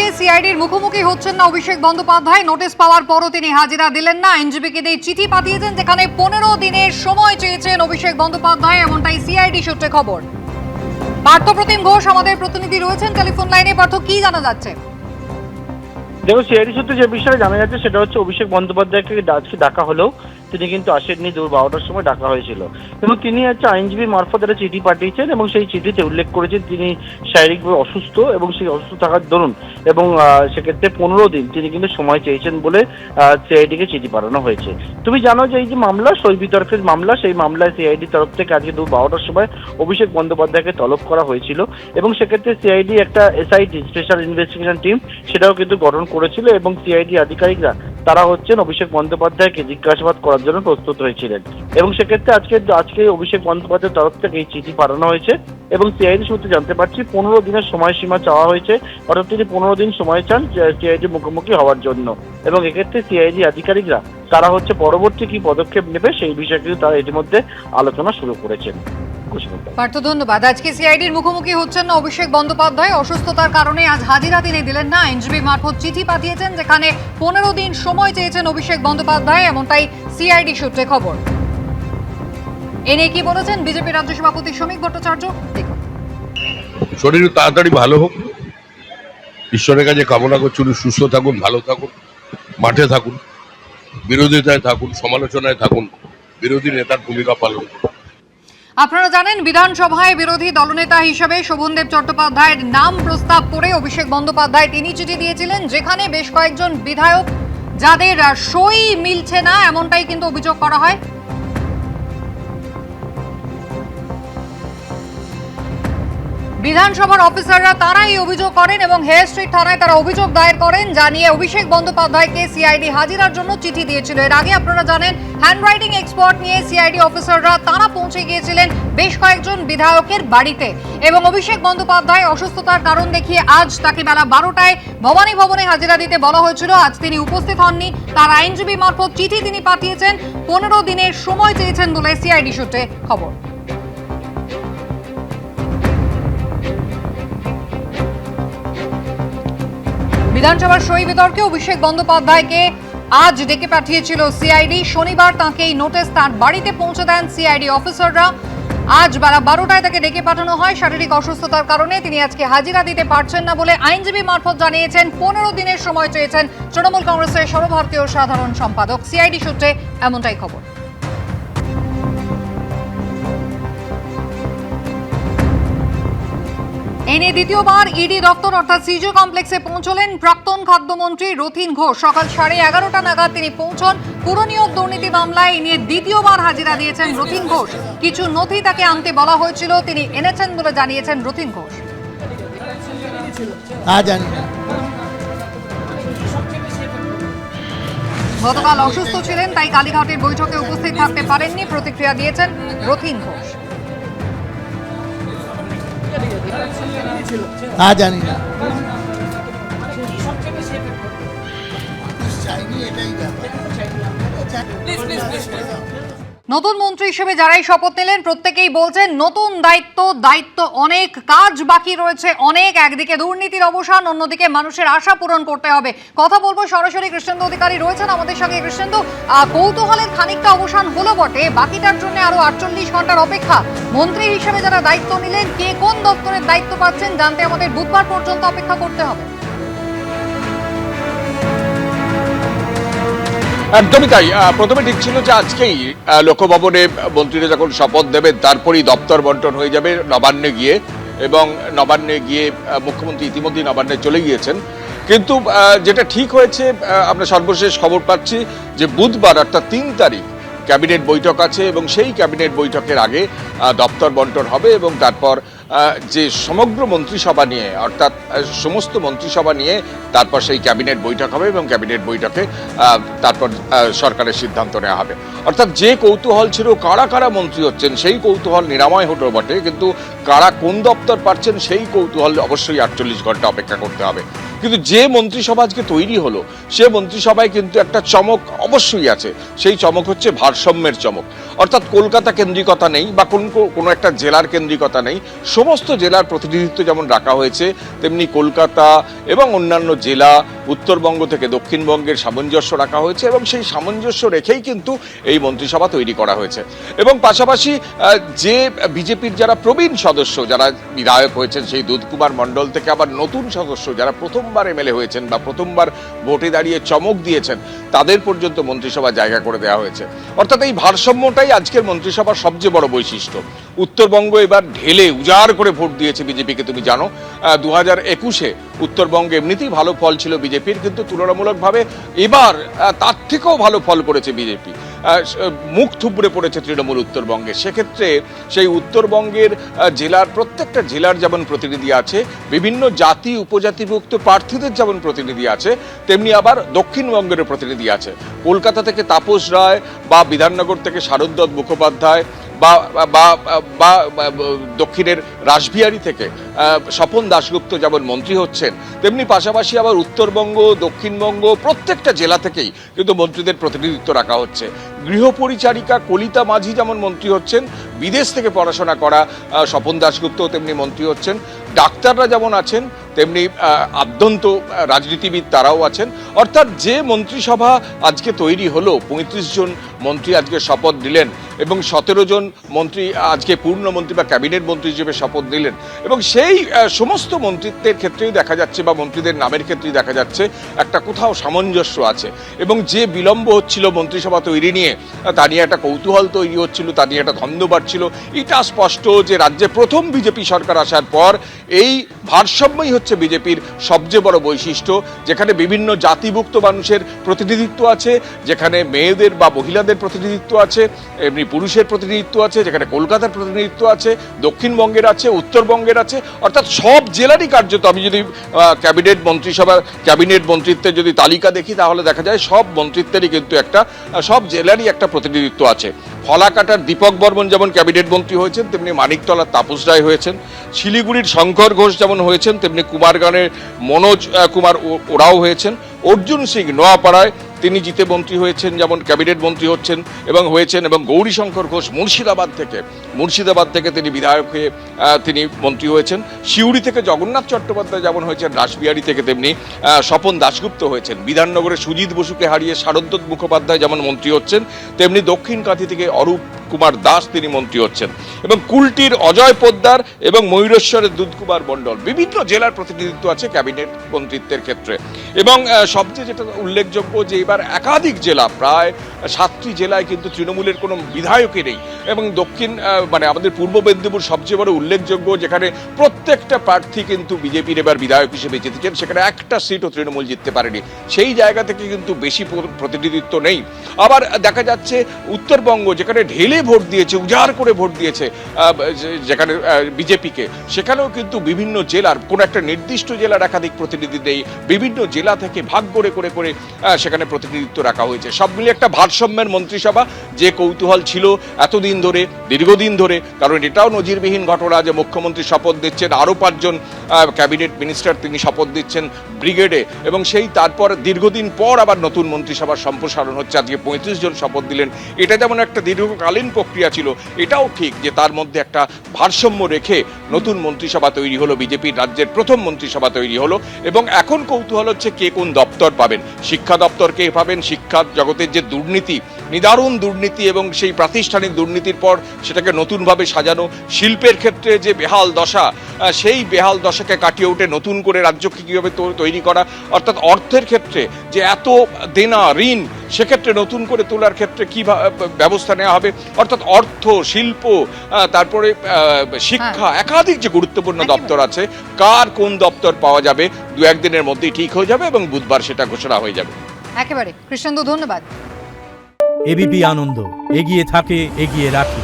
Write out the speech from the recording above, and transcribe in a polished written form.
আজকে সিআইডির মুখোমুখি হচ্ছেন না অভিষেক বন্দ্যোপাধ্যায়। নোটিশ পাওয়ার পরও তিনি হাজিরা দিলেন না। আইনজীবীকে দিয়ে চিঠি পাঠিয়েছেন যেখানে 15 দিনের সময় চেয়েছেন অভিষেক বন্দ্যোপাধ্যায়, এমনটাই সিআইডি সূত্রে খবর। পার্থপ্রতিম ঘোষ আমাদের প্রতিনিধি রয়েছেন টেলিফোন লাইনে। পার্থ, কি জানা যাচ্ছে? দেখো, সিআইডি সূত্রে যে বিষয়ে জানা যাচ্ছে সেটা হচ্ছে অভিষেক বন্দ্যোপাধ্যায়কে আজকে ডাকা হলেও তিনি কিন্তু আসেননি। দুপুর 12টার সময় ডাকা হয়েছিল এবং তিনি হচ্ছে আইনজীবী মারফত একটা চিঠি পাঠিয়েছেন এবং সেই চিঠিতে উল্লেখ করেছেন তিনি শারীরিকভাবে অসুস্থ এবং সেই অসুস্থ থাকার দরুন এবং সেক্ষেত্রে 15 দিন তিনি কিন্তু সময় চেয়েছেন বলে সিআইডিকে চিঠি পাঠানো হয়েছে। তুমি জানো যে এই যে মামলা, সই বিতর্কের মামলা, সেই মামলায় সিআইডির তরফ থেকে আজকে দুপুর 12টার সময় অভিষেক বন্দ্যোপাধ্যায়কে তলব করা হয়েছিল এবং সেক্ষেত্রে সিআইডি একটা এসআইটি স্পেশাল ইনভেস্টিগেশন টিম সেটাও কিন্তু গঠন করেছিল এবং সিআইডি আধিকারিকরা তারা হচ্ছেন অভিষেক বন্দ্যোপাধ্যায়কে জিজ্ঞাসাবাদ করার জন্য প্রস্তুত হয়েছিলেন এবং সেক্ষেত্রে আজকে অভিষেক বন্দ্যোপাধ্যায়ের তরফ থেকে এই চিঠি পাঠানো হয়েছে এবং সিআইডি সূত্রে জানতে পারছি 15 দিনের সময়সীমা চাওয়া হয়েছে। অর্থাৎ তিনি 15 দিন সময় চান সিআইডি মুখোমুখি হওয়ার জন্য এবং এক্ষেত্রে সিআইডি আধিকারিকরা তারা হচ্ছে পরবর্তী কি পদক্ষেপ নেবে সেই বিষয়ে কিন্তু তারা ইতিমধ্যে আলোচনা শুরু করেছেন। পার্থ, ধন্যবাদ। আজকে সিআইডির মুখোমুখি হচ্ছেন না অভিষেক বন্দ্যোপাধ্যায়। অসুস্থতার কারণে আজ হাজিরা তিনি দিলেন না। আইনজীবী মারফত চিঠি পাঠিয়েছেন যেখানে 15 দিন সময় চেয়েছেন অভিষেক বন্দ্যোপাধ্যায়, এমনটাই সিআইডি সূত্রে খবর। এ নিয়ে কি বলেছেন বিজেপি রাজ্য সভাপতি শ্রমিক ভট্টাচার্য? দেখুন, শরীর তাড়াতাড়ি ভালো হোক, ঈশ্বরের কাছে কামনা করছি উনি সুস্থ থাকুন, ভালো থাকুন, মাঠে থাকুন, বিরোধিতায় থাকুন, সমালোচনায় থাকুন, বিরোধী নেতার ভূমিকা পালন করুন। আপনারা জানেন বিধানসভায় বিরোধী দলনেতা হিসেবে শোভনদেব চট্টোপাধ্যায়ের নাম প্রস্তাব করে অভিষেক বন্দ্যোপাধ্যায় তিনি চিঠি দিয়েছিলেন যেখানে বেশ কয়েকজন বিধায়ক যাদের সই মিলছে না এমনটাই কিন্তু অভিযোগ করা হয়। বিধানসভার অফিসাররা তারা এই অভিযোগ করেন এবং হেয়ার স্ট্রিট থানায় তারা অভিযোগ দায়ের করেন জানিয়ে অভিষেক বন্দ্যোপাধ্যায়কে সিআইডি হাজিরার জন্য চিঠি দিয়েছিল। এর আগে আপনারা জানেন হ্যান্ডরাইটিং এক্সপার্ট নিয়ে সিআইডি অফিসাররা তারা পৌঁছে গিয়েছিলেন বেশ কয়েকজন বিধায়কের বাড়িতে এবং অভিষেক বন্দ্যোপাধ্যায় অসুস্থতার কারণ দেখিয়ে আজ তাকে বেলা 12টায় ভবানী ভবনে হাজিরা দিতে বলা হয়েছিল। আজ তিনি উপস্থিত হননি। তার আইনজীবী মারফত চিঠি তিনি পাঠিয়েছেন, 15 দিনের সময় চেয়েছেন বলে সিআইডি সূত্রে খবর। বিধানসভার সই বিতর্কে অভিষেক বন্দ্যোপাধ্যায়কে আজ ডেকে পাঠিয়েছিল সিআইডি। শনিবার তাঁকে এই নোটিশ তাঁর বাড়িতে পৌঁছে দেন সিআইডি অফিসাররা। আজ বেলা 12টায় তাকে ডেকে পাঠানো হয়। শারীরিক অসুস্থতার কারণে তিনি আজকে হাজিরা দিতে পারছেন না বলে আইনজীবী মারফত জানিয়েছেন। 15 দিনের সময় চেয়েছেন তৃণমূল কংগ্রেসের সর্বভারতীয় সাধারণ সম্পাদক। সিআইডি সূত্রে এমনটাই খবর। এ নিয়ে দ্বিতীয়বার ইডি দপ্তর অর্থাৎ সিজো কমপ্লেক্সে পৌঁছলেন প্রাক্তন খাদ্যমন্ত্রী রথীন ঘোষ। সকাল 11:30 নাগাদ তিনি পৌঁছন। পুরনিয়োগ দুর্নীতি মামলায় নিয়ে দ্বিতীয়বার হাজিরা দিয়েছেন রথীন ঘোষ। কিছু নথি তাকে আনতে বলা হয়েছিল, তিনি এনেছেন বলে জানিয়েছেন রথীন ঘোষ। গতকাল অসুস্থ ছিলেন, তাই কালীঘাটের বৈঠকে উপস্থিত থাকতে পারেননি, প্রতিক্রিয়া দিয়েছেন রথীন ঘোষ। জানি না নতুন মন্ত্রী হিসেবে যারাই শপথ নিলেন প্রত্যেকেই বলছেন নতুন দায়িত্ব অনেক, কাজ বাকি রয়েছে অনেক। একদিকে দুর্নীতির অবসান, অন্যদিকে মানুষের আশা পূরণ করতে হবে। কথা বলবো সরাসরি কৃষ্ণেন্দু অধিকারী রয়েছেন আমাদের সঙ্গে। কৃষ্ণেন্দু, কৌতূহলের খানিকটা অবসান হলো বটে, বাকিটার জন্য আরো 48 ঘন্টার অপেক্ষা। মন্ত্রী হিসেবে যারা দায়িত্ব নিলেন কে কোন দপ্তরের দায়িত্ব পাচ্ছেন জানতে আমাদের বুধবার পর্যন্ত অপেক্ষা করতে হবে। একদমই তাই। প্রথমে ঠিক ছিল যে আজকেই লোকভবনে মন্ত্রীরা যখন শপথ দেবেন তারপরই দপ্তর বন্টন হয়ে যাবে নবান্নে গিয়ে, এবং নবান্নে গিয়ে মুখ্যমন্ত্রী ইতিমধ্যেই নবান্নে চলে গিয়েছেন। কিন্তু যেটা ঠিক হয়েছে, আমরা সর্বশেষ খবর পাচ্ছি যে বুধবার অর্থাৎ 3 তারিখ ক্যাবিনেট বৈঠক আছে এবং সেই ক্যাবিনেট বৈঠকের আগে দপ্তর বন্টন হবে এবং তারপর যে সমগ্র মন্ত্রিসভা নিয়ে অর্থাৎ সমস্ত মন্ত্রিসভা নিয়ে তারপর সেই ক্যাবিনেট বৈঠক হবে এবং ক্যাবিনেট বৈঠকে তারপর সরকারের সিদ্ধান্ত নেওয়া হবে। অর্থাৎ যে কৌতূহল ছিল কারা কারা মন্ত্রী হচ্ছেন সেই কৌতূহল নিরাময় হতো বটে, কিন্তু কারা কোন দপ্তর পাচ্ছেন সেই কৌতূহল অবশ্যই 48 ঘন্টা অপেক্ষা করতে হবে। কিন্তু যে মন্ত্রিসভা আজকে তৈরি হলো সে মন্ত্রিসভায় কিন্তু একটা চমক অবশ্যই আছে। সেই চমক হচ্ছে ভারসাম্যের চমক। অর্থাৎ কলকাতা কেন্দ্রিকতা নেই বা কোনো একটা জেলার কেন্দ্রিকতা নেই, সমস্ত জেলার প্রতিনিধিত্ব যেমন রাখা হয়েছে তেমনি কলকাতা এবং অন্যান্য জেলা, উত্তরবঙ্গ থেকে দক্ষিণবঙ্গের সামঞ্জস্য রাখা হয়েছে এবং সেই সামঞ্জস্য রেখেই কিন্তু এই মন্ত্রিসভা তৈরি করা হয়েছে। এবং পাশাপাশি যে বিজেপির যারা প্রবীণ সদস্য, যারা বিধায়ক হয়েছেন, সেই দুধকুমার মণ্ডল থেকে আবার নতুন সদস্য যারা প্রথমবার এমএলএ হয়েছেন বা প্রথমবার ভোটে দাঁড়িয়ে চমক দিয়েছেন, তাদের পর্যন্ত মন্ত্রিসভা জায়গা করে দেওয়া হয়েছে। অর্থাৎ এই ভারসাম্যটাই আজকের মন্ত্রিসভার সবচেয়ে বড় বৈশিষ্ট্য। উত্তরবঙ্গ এবার ঢেলে উজাড় করে ভোট দিয়েছে বিজেপিকে, তুমি জানো 2021-এ উত্তরবঙ্গে এমনিতেই ভালো ফল ছিল বিজেপির, কিন্তু তুলনামূলকভাবে এবার তার থেকেও ভালো ফল করেছে বিজেপি, মুখ থুবড়ে পড়েছে তৃণমূল উত্তরবঙ্গে। সেক্ষেত্রে সেই উত্তরবঙ্গের জেলার প্রত্যেকটা জেলার যেমন প্রতিনিধি আছে, বিভিন্ন জাতি উপজাতিভুক্ত প্রার্থীদের যেমন প্রতিনিধি আছে, তেমনি আবার দক্ষিণবঙ্গেরও প্রতিনিধি আছে। কলকাতা থেকে তাপস রায় বা বিধাননগর থেকে শারদ মুখোপাধ্যায় বা বা বা দক্ষিণের রাসবিহারী থেকে স্বপন দাশগুপ্ত যেমন মন্ত্রী হচ্ছেন, তেমনি পাশাপাশি আবার উত্তরবঙ্গ, দক্ষিণবঙ্গ প্রত্যেকটা জেলা থেকেই কিন্তু মন্ত্রীদের প্রতিনিধিত্ব রাখা হচ্ছে। গৃহপরিচারিকা কলিতা মাঝি যেমন মন্ত্রী হচ্ছেন, বিদেশ থেকে পড়াশোনা করা স্বপন দাশগুপ্ত তেমনি মন্ত্রী হচ্ছেন। ডাক্তাররা যেমন আছেন তেমনি আদ্যন্ত রাজনীতিবিদ তারাও আছেন। অর্থাৎ যে মন্ত্রিসভা আজকে তৈরি হলো, 35 জন মন্ত্রী আজকে শপথ নিলেন এবং 17 জন মন্ত্রী আজকে পূর্ণমন্ত্রী বা ক্যাবিনেট মন্ত্রী হিসেবে শপথ নিলেন, এবং সেই সমস্ত মন্ত্রিত্বের ক্ষেত্রেই দেখা যাচ্ছে বা মন্ত্রীদের নামের ক্ষেত্রেই দেখা যাচ্ছে একটা কোথাও সামঞ্জস্য আছে। এবং যে বিলম্ব হচ্ছিল মন্ত্রিসভা তৈরি নিয়ে, তা নিয়ে একটা কৌতূহল তৈরি হচ্ছিল, তা নিয়ে একটা ধন্দ বাড়ছিল, এটা স্পষ্ট যে রাজ্যে প্রথম বিজেপি সরকার আসার পর এই ভারসাম্যই হচ্ছে বিজেপির সবচেয়ে বড় বৈশিষ্ট্য, যেখানে বিভিন্ন জাতিভুক্ত মানুষের প্রতিনিধিত্ব আছে, যেখানে মেয়েদের বা মহিলাদের প্রতিনিধিত্ব আছে, এমনি পুরুষের প্রতিনিধিত্ব আছে, যেখানে কলকাতার প্রতিনিধিত্ব আছে, দক্ষিণবঙ্গের আছে, উত্তরবঙ্গের আছে। অর্থাৎ সব জেলারই কার্যত, আমি যদি ক্যাবিনেট মন্ত্রিত্বের যদি তালিকা দেখি, তাহলে দেখা যায় সব মন্ত্রিত্বেরই কিন্তু সব জেলারই একটা প্রতিনিধিত্ব আছে। ফলাকাটার দীপক বর্মন যেমন ক্যাবিনেট মন্ত্রী হয়েছেন, তেমনি মানিকতলার তাপস রায় হয়েছেন। শিলিগুড়ির শঙ্কর ঘোষ যেমন হয়েছেন, তেমনি কুমারগাঁওয়ের মনোজ কুমার ওরাও হয়েছেন। অর্জুন সিং নোয়াপাড়ায় তিনি জিতে মন্ত্রী হয়েছেন, যেমন ক্যাবিনেট মন্ত্রী হয়েছেন এবং গৌরীশঙ্কর ঘোষ মুর্শিদাবাদ থেকে তিনি বিধায়ক হয়ে তিনি মন্ত্রী হয়েছেন। সিউড়ি থেকে জগন্নাথ চট্টোপাধ্যায় যেমন হয়েছেন, রাসবিহারী থেকে তেমনি স্বপন দাশগুপ্ত হয়েছেন। বিধাননগরে সুজিত বসুকে হারিয়ে শারদ মুখোপাধ্যায় যেমন মন্ত্রী হচ্ছেন, তেমনি দক্ষিণকাঁথি থেকে অরূপ কুমার দাস তিনি মন্ত্রী হচ্ছেন, এবং কুলটির অজয় পোদ্দার এবং ময়ূরেশ্বরের দুধকুমার মণ্ডল। বিভিন্ন জেলার প্রতিনিধিত্ব আছে ক্যাবিনেট মন্ত্রিত্বের ক্ষেত্রে। এবং সবচেয়ে যেটা উল্লেখযোগ্য যে এবার একাধিক জেলা, প্রায় 7টি জেলায় কিন্তু তৃণমূলের কোনো বিধায়কই নেই। এবং আমাদের পূর্ব মেদিনীপুর সবচেয়ে বড় উল্লেখযোগ্য, যেখানে প্রত্যেকটা প্রার্থী কিন্তু বিজেপির এবার বিধায়ক হিসেবে জিতেছেন, সেখানে একটা সিটও তৃণমূল জিততে পারেনি। সেই জায়গা থেকে কিন্তু বেশি প্রতিনিধিত্ব নেই। আবার দেখা যাচ্ছে উত্তরবঙ্গ, যেখানে ঢেলে ভোট দিয়েছে, উজাড় করে ভোট দিয়েছে যেখানে বিজেপিকে, সেখানেও কিন্তু বিভিন্ন জেলার কোনো একটা নির্দিষ্ট জেলার একাধিক প্রতিনিধি নেই, বিভিন্ন জেলা থেকে ভাগ করে সেখানে প্রতিনিধিত্ব রাখা হয়েছে। সব মিলিয়ে একটা ভারসাম্যের মন্ত্রিসভা, যে কৌতূহল ছিল এতদিন ধরে, দীর্ঘদিন ধরে, কারণ এটাও নজিরবিহীন ঘটনা যে মুখ্যমন্ত্রী শপথ দিচ্ছেন, আরও 5 জন ক্যাবিনেট মিনিস্টার তিনি শপথ দিচ্ছেন ব্রিগেডে, এবং তারপর দীর্ঘদিন পর আবার নতুন মন্ত্রিসভার সম্প্রসারণ হচ্ছে। আজকে 35 জন শপথ দিলেন। এটা যেমন একটা দীর্ঘকালীন প্রক্রিয়া ছিল, এটাও ঠিক যে তার মধ্যে একটা ভারসাম্য রেখে নতুন মন্ত্রিসভা তৈরি হলো, বিজেপির রাজ্যের প্রথম মন্ত্রিসভা তৈরি হলো। এবং এখন কৌতূহল হচ্ছে কে কোন দপ্তর পাবেন। শিক্ষা দপ্তর কে পাবেন? শিক্ষা জগতের যে দুর্নীতি, নিদারুণ দুর্নীতি, এবং সেই প্রাতিষ্ঠানিক দুর্নীতির পর সেটাকে নতুনভাবে সাজানো, শিল্পের ক্ষেত্রে যে বেহাল দশা, সেই বেহাল দশাকে কাটিয়ে উঠে নতুন করে রাজ্যকে কীভাবে তৈরি করা, অর্থাৎ অর্থের ক্ষেত্রে যে এত দেনা ঋণ, সেক্ষেত্রে নতুন করে তোলার ক্ষেত্রে কী ব্যবস্থা নেওয়া হবে, অর্থাৎ অর্থ, শিল্প, তারপরে শিক্ষা, একাধিক যে গুরুত্বপূর্ণ দপ্তর আছে, কার কোন দপ্তর পাওয়া যাবে 2-1 দিনের মধ্যেই ঠিক হয়ে যাবে এবং বুধবার সেটা ঘোষণা হয়ে যাবে। একেবারে কৃষ্ণেন্দু, ধন্যবাদ। এবিপি আনন্দ, এগিয়ে থাকে, এগিয়ে রাখে।